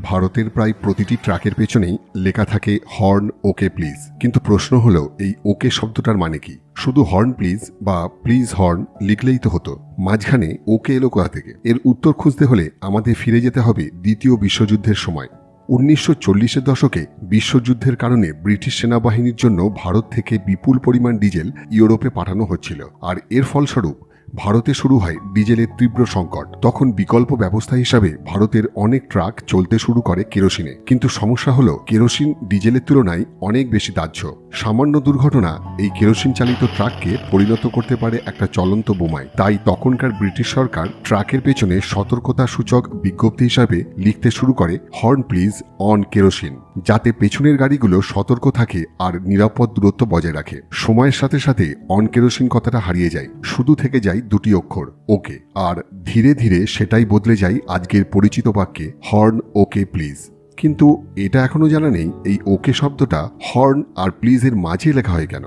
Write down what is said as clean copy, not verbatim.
ভারতের প্রায় প্রতিটি ট্রাকের পেছনেই লেখা থাকে হর্ন ওকে প্লিজ। কিন্তু প্রশ্ন হলো এই ওকে শব্দটার মানে কি? শুধু হর্ন প্লিজ বা প্লিজ হর্ন লিখলেই তো হতো, মাঝখানে ওকে এলো কোথা থেকে? এর উত্তর খুঁজতে হলে আমাদের ফিরে যেতে হবে দ্বিতীয় বিশ্বযুদ্ধের সময়। 1940-এর দশকে বিশ্বযুদ্ধের কারণে ব্রিটিশ সেনাবাহিনীর জন্য ভারত থেকে বিপুল পরিমাণ ডিজেল ইউরোপে পাঠানো হচ্ছিল, আর এর ফলস্বরূপ ভারতে শুরু হয় ডিজেলের তীব্র সংকট। তখন বিকল্প ব্যবস্থা হিসাবে ভারতের অনেক ট্রাক চলতে শুরু করে কেরোসিনে। কিন্তু সমস্যা হলো কেরোসিন ডিজেলের তুলনায় অনেক বেশি দাহ্য। সামান্য দুর্ঘটনা এই কেরোসিন চালিত ট্রাককে পরিণত করতে পারে একটা চলন্ত বোমায়। তাই তখনকার ব্রিটিশ সরকার ট্রাকের পেছনে সতর্কতা সূচক বিজ্ঞপ্তি হিসাবে লিখতে শুরু করে হর্ন প্লিজ অন কেরোসিন, যাতে পেছনের গাড়িগুলো সতর্ক থাকে আর নিরাপদ দূরত্ব বজায় রাখে। সময়ের সাথে সাথে অন কেরোসিন কথাটা হারিয়ে যায়, শুধু থেকে যায় দুটি অক্ষর ওকে, আর ধীরে ধীরে সেটাই বদলে যায় আজকের পরিচিত বাক্যে হর্ন ওকে প্লিজ। কিন্তু এটা এখনো জানা নেই এই ওকে শব্দটা হর্ন আর প্লিজের মাঝে লেখা হয় কেন।